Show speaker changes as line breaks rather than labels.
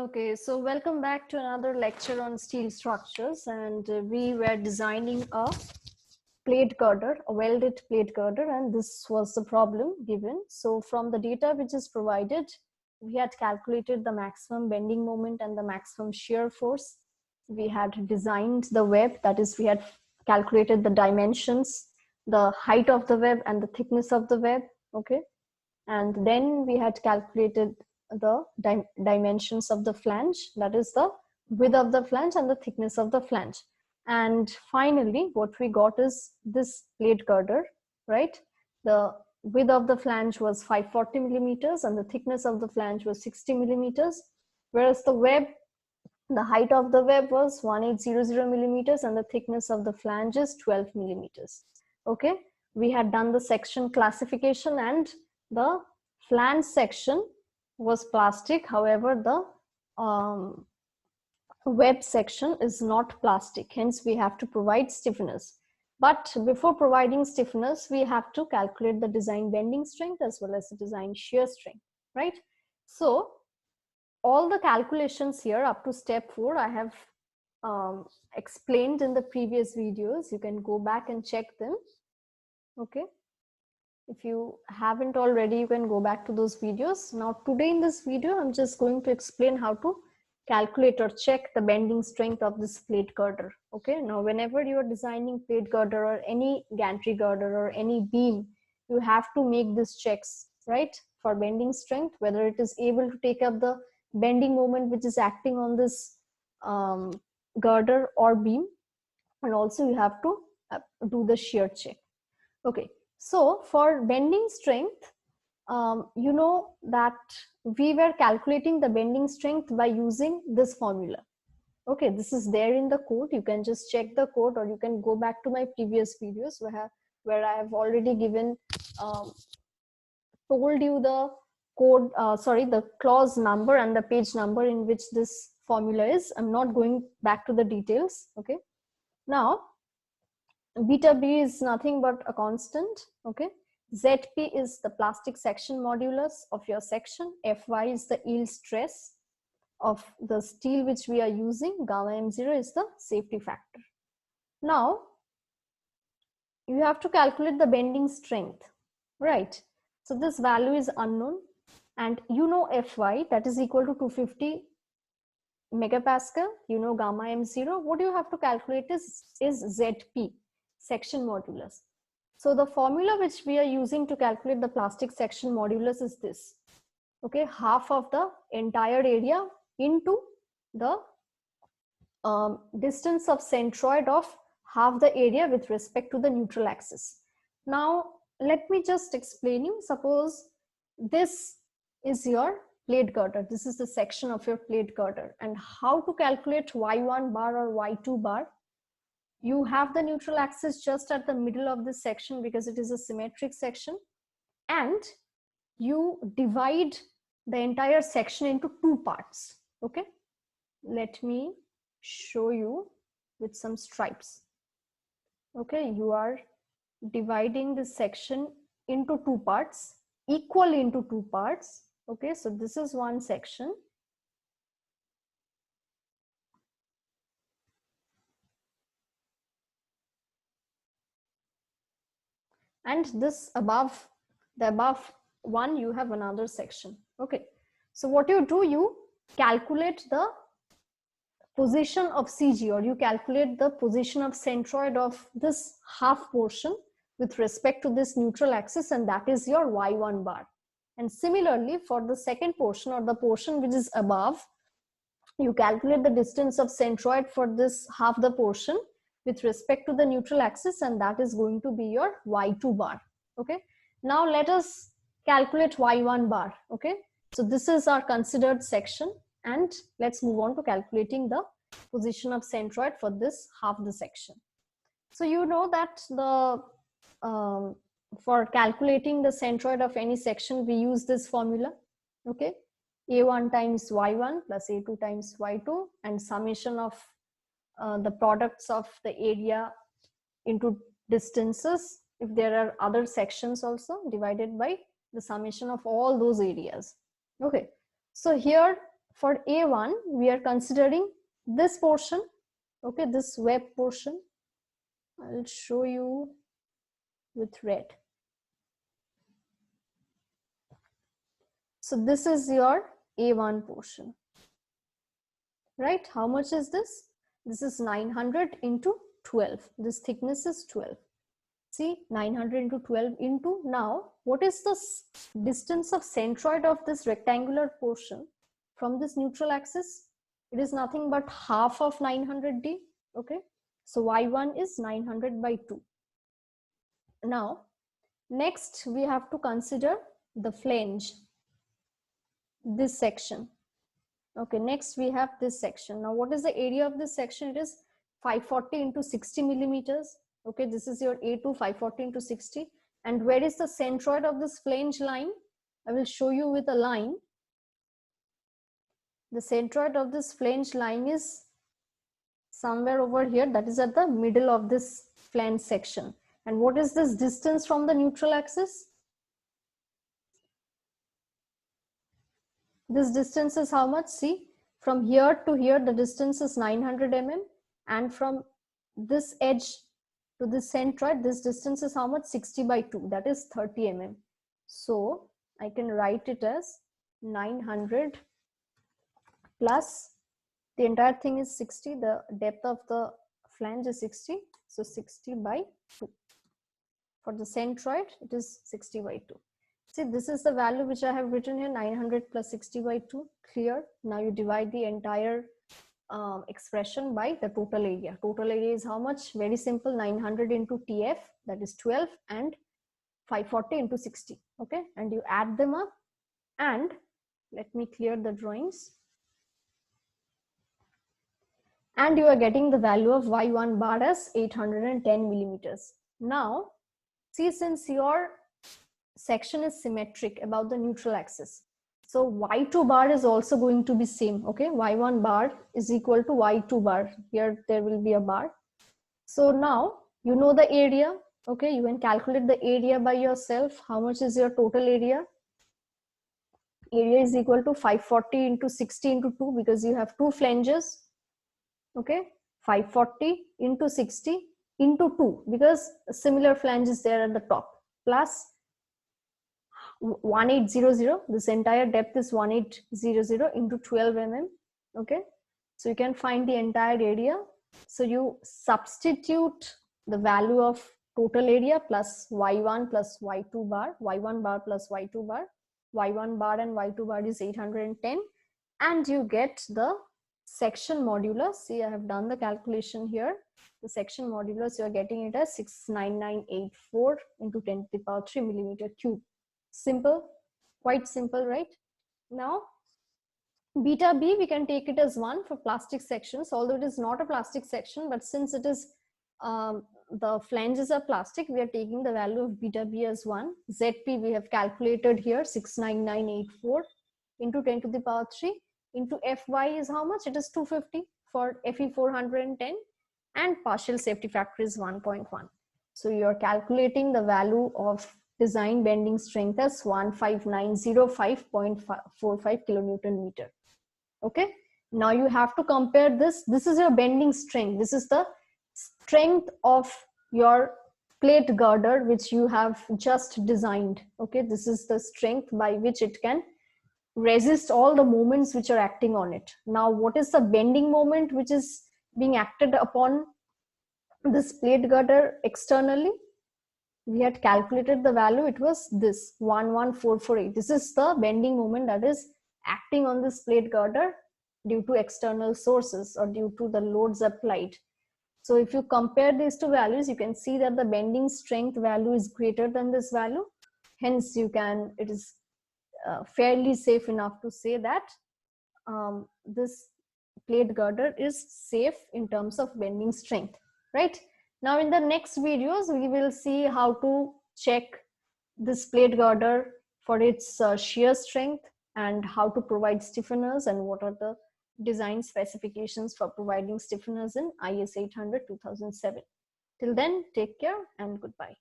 Okay, so welcome back to another lecture on steel structures, and we were designing a plate girder, a welded plate girder, and this was the problem given. So from the data which is provided, we had calculated the maximum bending moment and the maximum shear force. We had designed the web, that is, we had calculated the dimensions, the height of the web and the thickness of the web, okay? And then we had calculated the dimensions of the flange, that is the width of the flange and the thickness of the flange. And finally what we got is this plate girder, right? The width of the flange was 540 millimeters and the thickness of the flange was 60 millimeters, whereas the web, the height of the web was 1800 millimeters and the thickness of the flange is 12 millimeters. Okay, we had done the section classification and the flange section was plastic. However, the web section is not plastic. Hence, we have to provide stiffeners. But before providing stiffeners, we have to calculate the design bending strength as well as the design shear strength, right? So, all the calculations here up to step 4, I have explained in the previous videos. You can go back and check them. Okay. If you haven't already, you can go back to those videos. Now today in this video, I'm just going to explain how to calculate or check the bending strength of this plate girder. Okay, now whenever you are designing plate girder or any gantry girder or any beam, you have to make these checks, right? For bending strength, whether it is able to take up the bending moment which is acting on this girder or beam, and also you have to do the shear check. Okay, so for bending strength, you know that we were calculating the bending strength by using this formula. Okay, this is there in the code. You can just check the code, or you can go back to my previous videos where I have already given told you the code, the clause number and the page number in which this formula is. I'm not going back to the details. Okay, now beta b is nothing but a constant. Okay, zp is the plastic section modulus of your section, fy is the yield stress of the steel which we are using, gamma m0 is the safety factor. Now you have to calculate the bending strength, right? So this value is unknown, and you know fy, that is equal to 250 megapascal. You know gamma m0. What you have to calculate is zp, section modulus. So the formula which we are using to calculate the plastic section modulus is this. Okay, half of the entire area into the distance of centroid of half the area with respect to the neutral axis. Now let me just explain you. Suppose this is your plate girder. This is the section of your plate girder, and how to calculate y1 bar or y2 bar. You have the neutral axis just at the middle of this section because it is a symmetric section, and you divide the entire section into 2 parts. Okay, let me show you with some stripes. Okay, you are dividing this section into 2 parts, equally into 2 parts. Okay, so this is one section, and this above, the above one, you have another section. Okay, so what you do, you calculate the position of CG, or you calculate the position of centroid of this half portion with respect to this neutral axis, and that is your y1 bar. And similarly for the second portion, or the portion which is above, you calculate the distance of centroid for this half the portion with respect to the neutral axis, and that is going to be your y2 bar. Okay, now let us calculate y1 bar. Okay, so this is our considered section, and let's move on to calculating the position of centroid for this half the section. So you know that the for calculating the centroid of any section, we use this formula. Okay, a1 times y1 plus a2 times y2, and summation of the products of the area into distances, if there are other sections also, divided by the summation of all those areas. Okay, so here for A1, we are considering this portion, okay, this web portion. I'll show you with red. So this is your A1 portion, right? How much is this? This is 900 into 12. This thickness is 12. See, 900 into 12 into, now what is the distance of centroid of this rectangular portion from this neutral axis? It is nothing but half of 900D, okay? So y1 is 900 by 2. Now, next we have to consider the flange, this section. Okay, next we have this section. Now, what is the area of this section? It is 540 into 60 millimeters. Okay, this is your A2, 540 into 60. And where is the centroid of this flange line? I will show you with a line. The centroid of this flange line is somewhere over here. That is at the middle of this flange section. And what is this distance from the neutral axis? This distance is how much? See, from here to here, the distance is 900 mm. And from this edge to this centroid, this distance is how much? 60 by 2, that is 30 mm. So I can write it as 900 plus, the entire thing is 60, the depth of the flange is 60, so 60 by 2. For the centroid, it is 60 by 2. See, this is the value which I have written here, 900 plus 60 by 2, clear. Now you divide the entire expression by the total area. Total area is how much? Very simple, 900 into TF, that is 12, and 540 into 60, okay? And you add them up, and let me clear the drawings. And you are getting the value of y1 bar as 810 millimeters. Now, see, since your section is symmetric about the neutral axis, so y2 bar is also going to be same, okay? Y1 bar is equal to y2 bar. Here there will be a bar. So now you know the area, okay? You can calculate the area by yourself. How much is your total area? Area is equal to 540 into 60 into 2, because you have two flanges, okay? 540 into 60 into 2, because a similar flange is there at the top, plus 1800, this entire depth is 1800 into 12 mm, okay? So you can find the entire area. So you substitute the value of total area plus y1 plus y2 bar, y1 bar plus y2 bar, y1 bar and y2 bar is 810, and you get the section modulus. See, I have done the calculation here. The section modulus, you are getting it as 69984 into 10 to the power 3 millimeter cube. Simple, quite simple, right? Now, beta B, we can take it as 1 for plastic sections, although it is not a plastic section, but since it is the flanges are plastic, we are taking the value of beta B as 1. ZP we have calculated here, 69984 into 10 to the power 3 into Fy is how much? It is 250 for Fe 410, and partial safety factor is 1.1. So you are calculating the value of design bending strength as 15905.45 kilonewton meter. Okay, now you have to compare this. This is your bending strength. This is the strength of your plate girder which you have just designed. Okay, this is the strength by which it can resist all the moments which are acting on it. Now, what is the bending moment which is being acted upon this plate girder externally? We had calculated the value, it was this 11448. This is the bending moment that is acting on this plate girder due to external sources or due to the loads applied. So if you compare these two values, you can see that the bending strength value is greater than this value. Hence, it is fairly safe enough to say that this plate girder is safe in terms of bending strength, right? Now in the next videos, we will see how to check this plate girder for its shear strength and how to provide stiffeners and what are the design specifications for providing stiffeners in IS 800-2007. Till then, take care and goodbye.